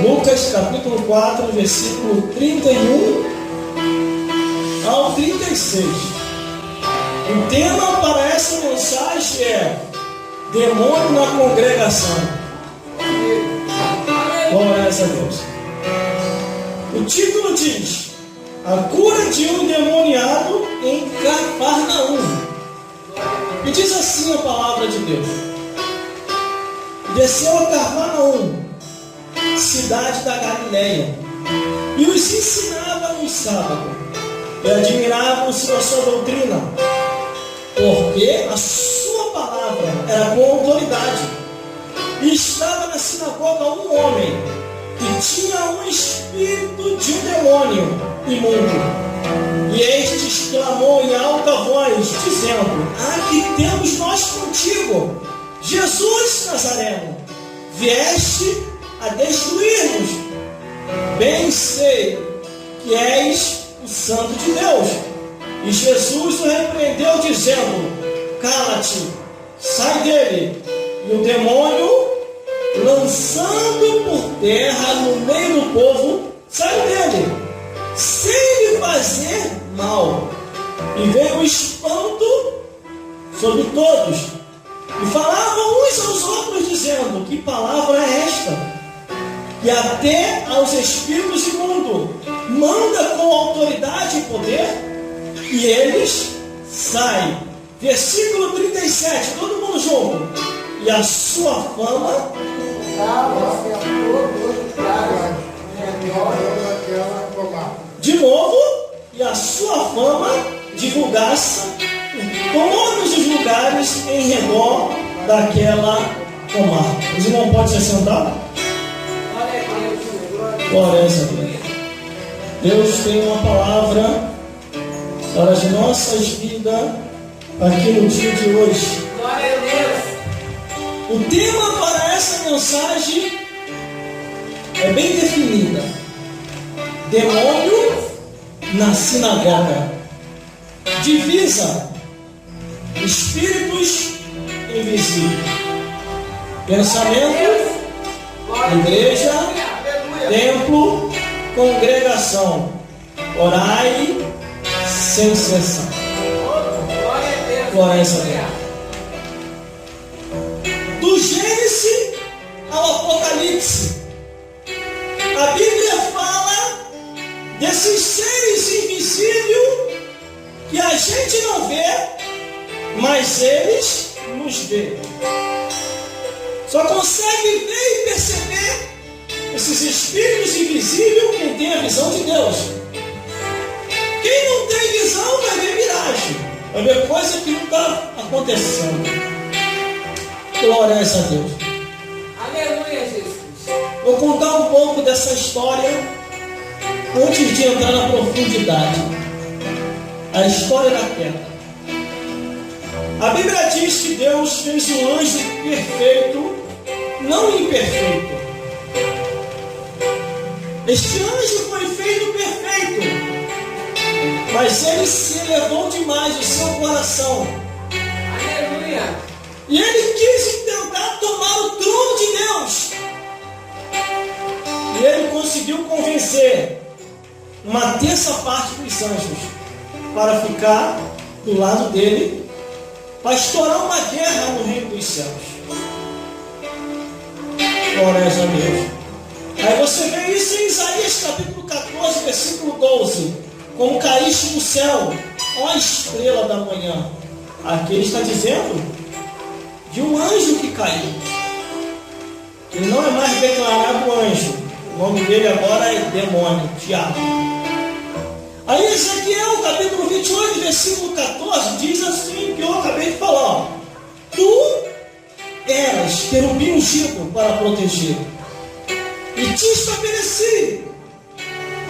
Lucas capítulo 4, versículo 31 ao 36. O tema para essa mensagem é demônio na congregação. Glória a Deus. O título diz: a cura de um endemoniado em Cafarnaum. E diz assim a palavra de Deus: desceu a Cafarnaum, cidade da Galileia, e os ensinava no sábado, e admiravam-se da sua doutrina, porque a sua palavra era com autoridade. E estava na sinagoga um homem que tinha um espírito de um demônio imundo. E este clamou em alta voz, dizendo: ah, que temos nós contigo, Jesus Nazareno? Vieste a destruir-nos. Bem sei que és o Santo de Deus. E Jesus o repreendeu, dizendo: cala-te, sai dele. E o demônio, lançando por terra no meio do povo, saiu dele, sem lhe fazer mal. E veio o espanto sobre todos, e falavam uns aos outros, dizendo: que palavra é esta? Que até aos espíritos imundos manda com autoridade e poder, e eles saem. Versículo 37, todo mundo junto. E a sua fama de novo, e a sua fama divulgasse em todos os lugares em redor daquela comarca. Os irmãos podem se sentar? Glória a Deus. Deus tem uma palavra para as nossas vidas aqui no dia de hoje. Glória a Deus. O tema para essa mensagem é bem definida: demônio na sinagoga. Divisa: espíritos invisíveis. Pensamento: igreja, templo, congregação. Orai sem cessar. Glória a Deus. Do Gênesis ao Apocalipse, a Bíblia fala desses seres invisíveis que a gente não vê, mas eles nos veem. Só consegue ver e perceber esses espíritos invisíveis quem tem a visão de Deus. Quem não tem visão vai ver miragem, vai ver coisa que não está acontecendo. Glória a Deus. Aleluia, Jesus. Vou contar um pouco dessa história antes de entrar na profundidade. A história da queda. A Bíblia diz que Deus fez um anjo perfeito, não imperfeito. Este anjo foi feito perfeito, mas ele se elevou demais o seu coração. Aleluia. E ele quis tentar tomar o trono de Deus. E ele conseguiu convencer uma terça parte dos anjos para ficar do lado dele, para estourar uma guerra no reino dos céus. Glória a Deus. Aí você vê isso em Isaías capítulo 14, versículo 12. Como caíste do céu, ó estrela da manhã. Aqui ele está dizendo de um anjo que caiu. Ele não é mais declarado anjo. O nome dele agora é demônio, diabo. Aí Ezequiel capítulo 28, versículo 14 diz assim, que eu acabei de falar: tu eras querubim ungido para proteger, e te estabeleci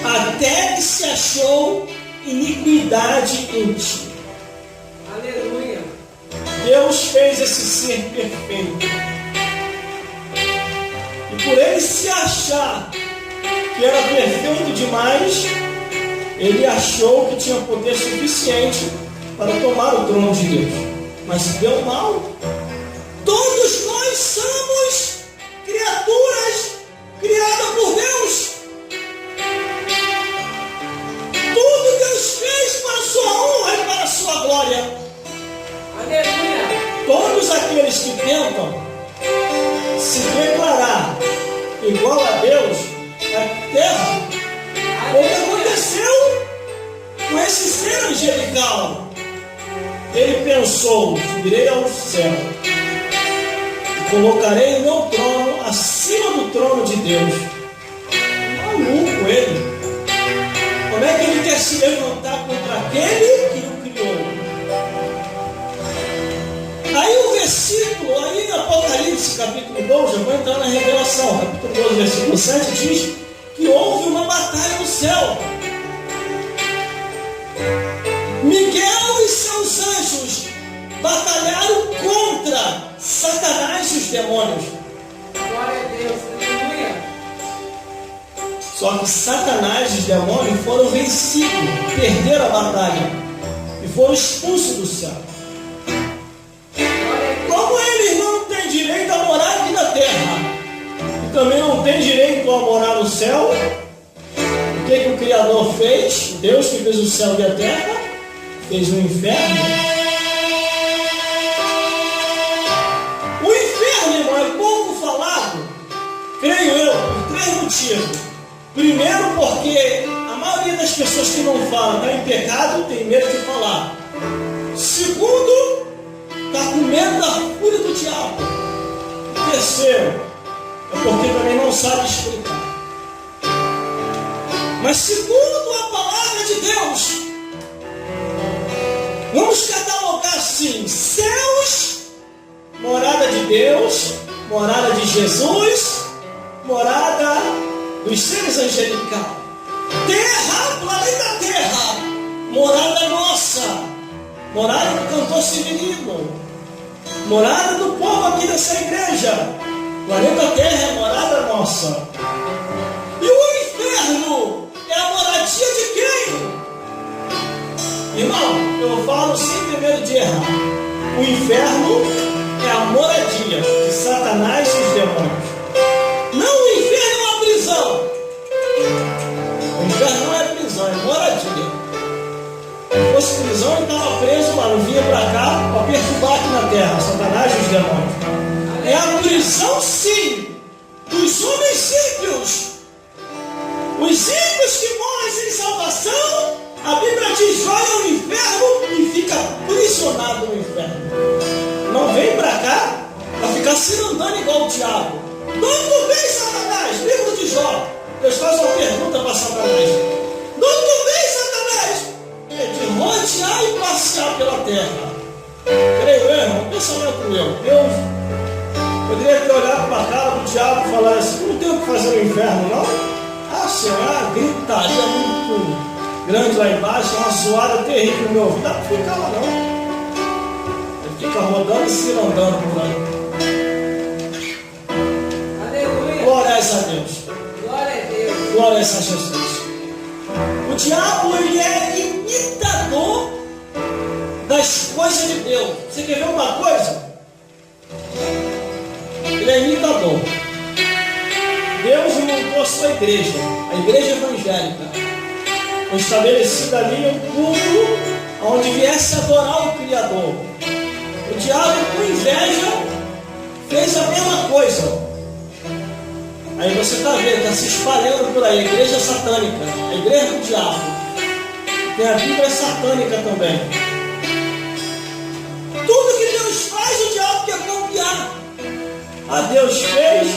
até que se achou iniquidade em ti. Aleluia. Deus fez esse ser perfeito, e por ele se achar que era perfeito demais, ele achou que tinha poder suficiente para tomar o trono de Deus. Mas se deu mal. Todos nós somos criaturas criadas por Deus. igual a Deus na terra. O que aconteceu com esse ser angelical? Ele pensou: subirei ao céu e colocarei o meu trono acima do trono de Deus. Maluco ele! Como é que ele quer se levantar contra aquele que o criou? Aí o versículo, aí em Apocalipse capítulo 12, eu vou entrar na revelação, capítulo 12, versículo 7, diz que houve uma batalha no céu. Miguel e seus anjos batalharam contra Satanás e os demônios. Glória a Deus, aleluia. Só que Satanás e os demônios foram vencidos, perderam a batalha e foram expulsos do céu. Como eles não têm direito a morar aqui na terra e também não têm direito a morar no céu, o que o Criador fez? Deus que fez o céu e a terra fez o inferno. O inferno, irmão, é pouco falado, creio eu, por 3 motivos. Primeiro, porque a maioria das pessoas que não falam está em pecado, tem medo de falar. Segundo, está com medo da fúria do diabo. Terceiro, é porque também não sabe explicar. Mas segundo a palavra de Deus, vamos catalogar assim: céus, morada de Deus, morada de Jesus, morada dos seres angelicais. Terra, planeta Terra, morada nossa, morada do cantor Severino, morada do povo aqui dessa igreja. Planeta Terra é morada nossa. E o inferno é a moradia de quem? Irmão, eu falo sem ter medo de errar. O inferno é a moradia de Satanás e os demônios. Não, o inferno é uma prisão. O inferno não é prisão, é moradia. Se fosse prisão, ele estava preso lá, não vinha para cá para perturbar aqui na terra, Satanás e os demônios. É a prisão, sim, dos homens ímpios. Os ímpios que morrem sem salvação, a Bíblia diz: vai ao inferno e fica aprisionado no inferno. Não vem para cá para ficar se andando igual o diabo. De onde tu vem, Satanás? Livro de Jó. Deus faz uma pergunta para Satanás: de onde tu vem, Satanás? É de rodear e passear pela terra. Creio eu, irmão, pensamento meu. Deus poderia ter olhado para a cara do diabo e falar assim: não tem o que fazer no inferno, não? Ah, Senhor, uma gritaria muito grande lá embaixo, uma zoada terrível no meu ouvido. Não dá para ficar lá, não. Ele fica rodando e se andando por aí. Aleluia. Glórias a Deus. Glória a Deus. Glórias a Jesus. O diabo, ele é imitador das coisas de Deus. Você quer ver uma coisa? Ele é imitador. Deus montou a sua igreja, a igreja evangélica. Foi estabelecida ali um culto onde viesse adorar o Criador. O diabo, com inveja, fez a mesma coisa. Aí você está vendo, está se espalhando por aí, a igreja satânica, a igreja do diabo. Tem a Bíblia satânica também. Tudo que Deus faz, o diabo quer copiar. A Deus fez,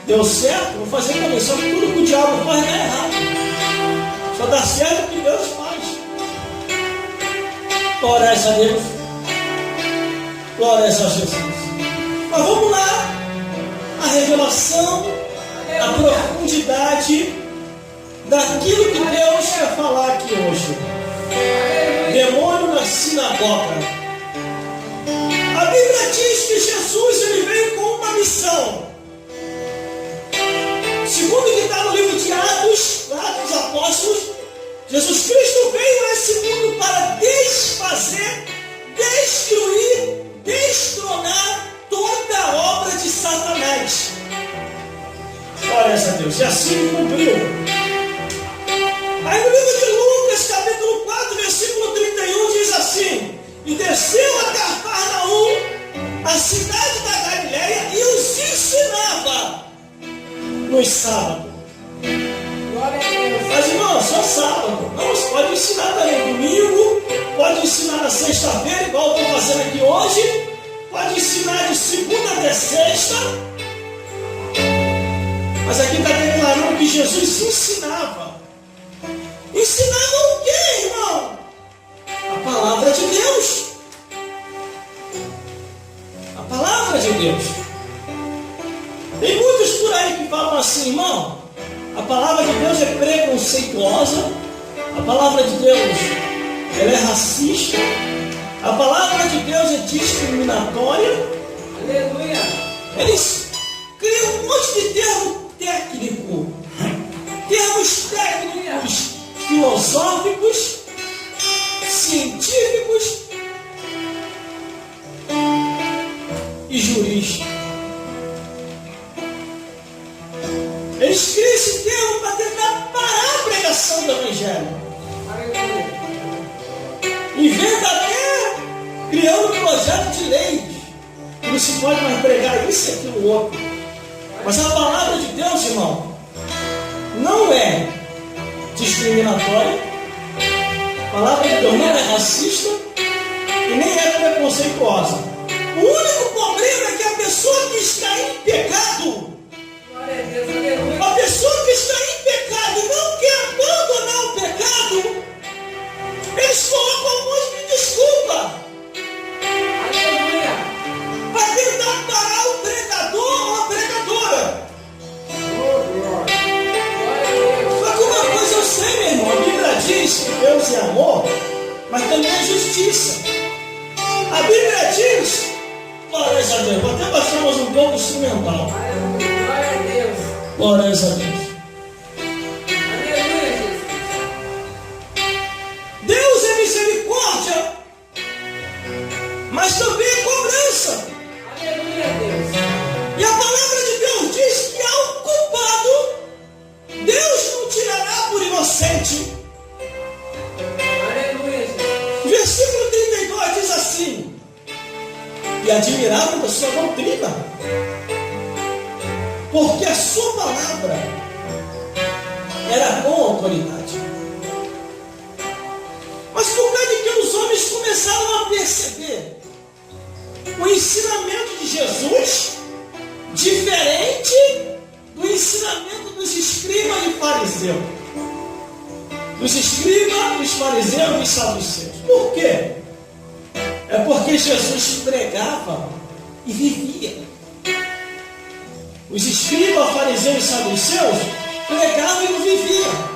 deu certo, vou fazer também. Só que tudo que o diabo faz dá errado. Só dá certo o que Deus faz. Glórias a Deus. Glórias a Jesus. Mas vamos lá. A revelação, a profundidade daquilo que Deus quer falar aqui hoje. Demônio na sinagoga. A Bíblia diz que Jesus, ele veio com uma missão. Segundo o que está no livro de Atos dos Apóstolos, Jesus Cristo veio a esse mundo para desfazer, destruir, destronar toda a obra de Satanás. Glórias a Deus. E assim cumpriu. Aí no livro de Lucas, capítulo 4, versículo 31, diz assim: e desceu a Cafarnaum, a cidade da Galileia, e os ensinava nos sábados. Glória a Deus. Mas, irmão, só sábado. Não, você pode ensinar também domingo, pode ensinar na sexta-feira, igual eu estou fazendo aqui hoje, pode ensinar de segunda até sexta. Mas aqui está declarando que Jesus ensinava. Ensinava o quê, irmão? A palavra de Deus. A palavra de Deus. Tem muitos por aí que falam assim, irmão, a palavra de Deus é preconceituosa, a palavra de Deus ela é racista, a palavra de Deus é discriminatória. Aleluia. Eles criam um monte de termo técnico, termos técnicos, filosóficos, científicos e jurídicos. Eles criam esse termo para tentar parar a pregação do Evangelho. Aleluia. Inventa até criando um projeto de lei. Que não se pode mais pregar isso e aquilo outro. Mas a palavra de Deus, irmão, não é discriminatória. A palavra de Deus não é racista e nem é preconceituosa. O único problema é que a pessoa que está em pecado, Glória a Deus. Aleluia. a pessoa que está em pecado e não quer abandonar o pecado, eles colocam um monte de desculpa Aleluia. para tentar parar o pregador ou a pregadora. Glória a Deus. Só que uma coisa eu sei, meu irmão, a Bíblia diz que Deus é amor, mas também é justiça. A Bíblia diz, glória a Deus, vou até baixar mais um pouco instrumental. Aleluia. Glória a Deus. Glória a Deus. Aleluia, Jesus. Deus é misericórdia, mas também é cobrança. Aleluia, Deus. E a palavra de Deus diz que ao culpado, Deus não tirará por inocente. Aleluia, Jesus. Versículo 32 diz assim: e admiravam da sua doutrina, porque a sua palavra era com autoridade. Mas por causa de que os homens começaram a perceber o ensinamento de Jesus diferente do ensinamento dos escribas e fariseus. Dos escribas, dos fariseus e dos saduceus. Por quê? É porque Jesus pregava e vivia. Os escribas, fariseus e saduceus pregavam e não viviam.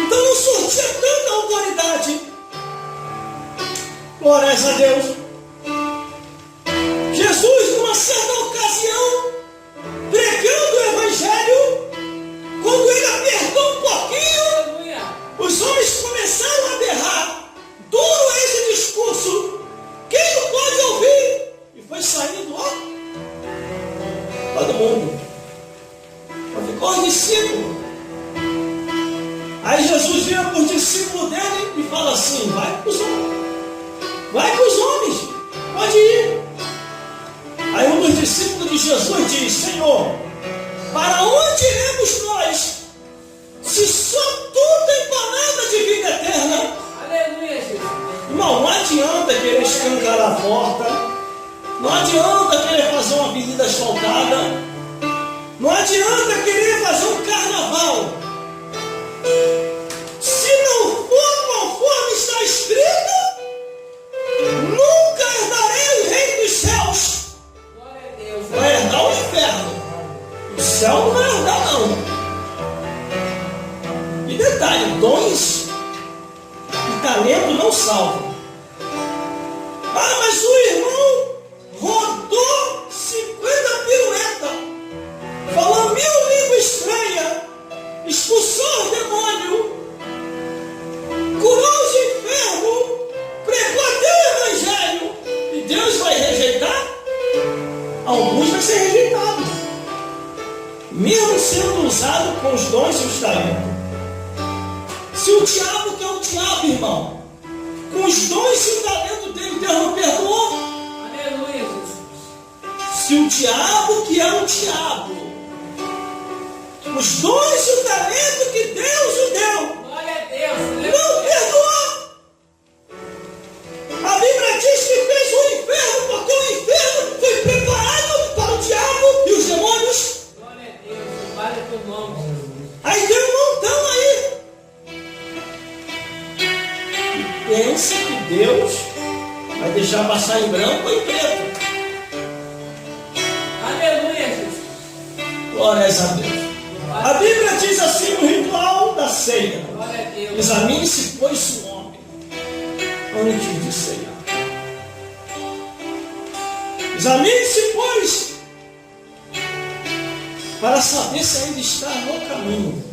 Então não surtia tanta autoridade. Glória a Deus. Jesus, numa certa ocasião, pregando o Evangelho, quando ele apertou um pouquinho, Aleluia. os homens começaram a berrar. Duro é esse discurso. Quem não pode ouvir? E foi saindo, ó, todo mundo. Mas ficou os discípulos. Aí Jesus vira para os discípulos dele e fala assim: vai com os homens. Vai com os homens. Pode ir. Aí um dos discípulos de Jesus diz: Senhor, para onde iremos nós? Se só tu tem palavra de vida eterna. Aleluia, Jesus. Irmão, não adianta querer escancarar a porta, não adianta querer fazer uma avenida asfaltada, não adianta querer fazer um carnaval. Se não for conforme está escrito, nunca herdarei o reino dos céus. Glória a Deus. Vai herdar o inferno. O céu não vai herdar, não. E detalhe, dons e talento não salvam. Ah, mas o irmão rodou 50 piruetas, falou 1000 línguas estranhas, expulsou o demônio, curou os enfermos, pregou até o Evangelho, e Deus vai rejeitar? Alguns vai ser rejeitados, mesmo sendo usado com os dons e os talentos. Se o diabo, que é o diabo, irmão, com os dons e o talento dele, Deus não perdoou. Aleluia, Jesus. Se o diabo, que é o diabo, os dons e o talento que Deus o deu, Glória a Deus. não perdoou. A Bíblia diz que fez o inferno, porque o inferno foi preparado para o diabo e os demônios. Glória a Deus. Vale o teu nome, Jesus. Aí tem um montão aí. E pensa que Deus vai deixar passar em branco ou em preto. Aleluia, Jesus. Glórias a Deus. A Bíblia diz assim no ritual da ceia: Glória a Deus. examine-se, pois, o homem antes de ceiar. Examine-se, pois, para saber se ainda está no caminho.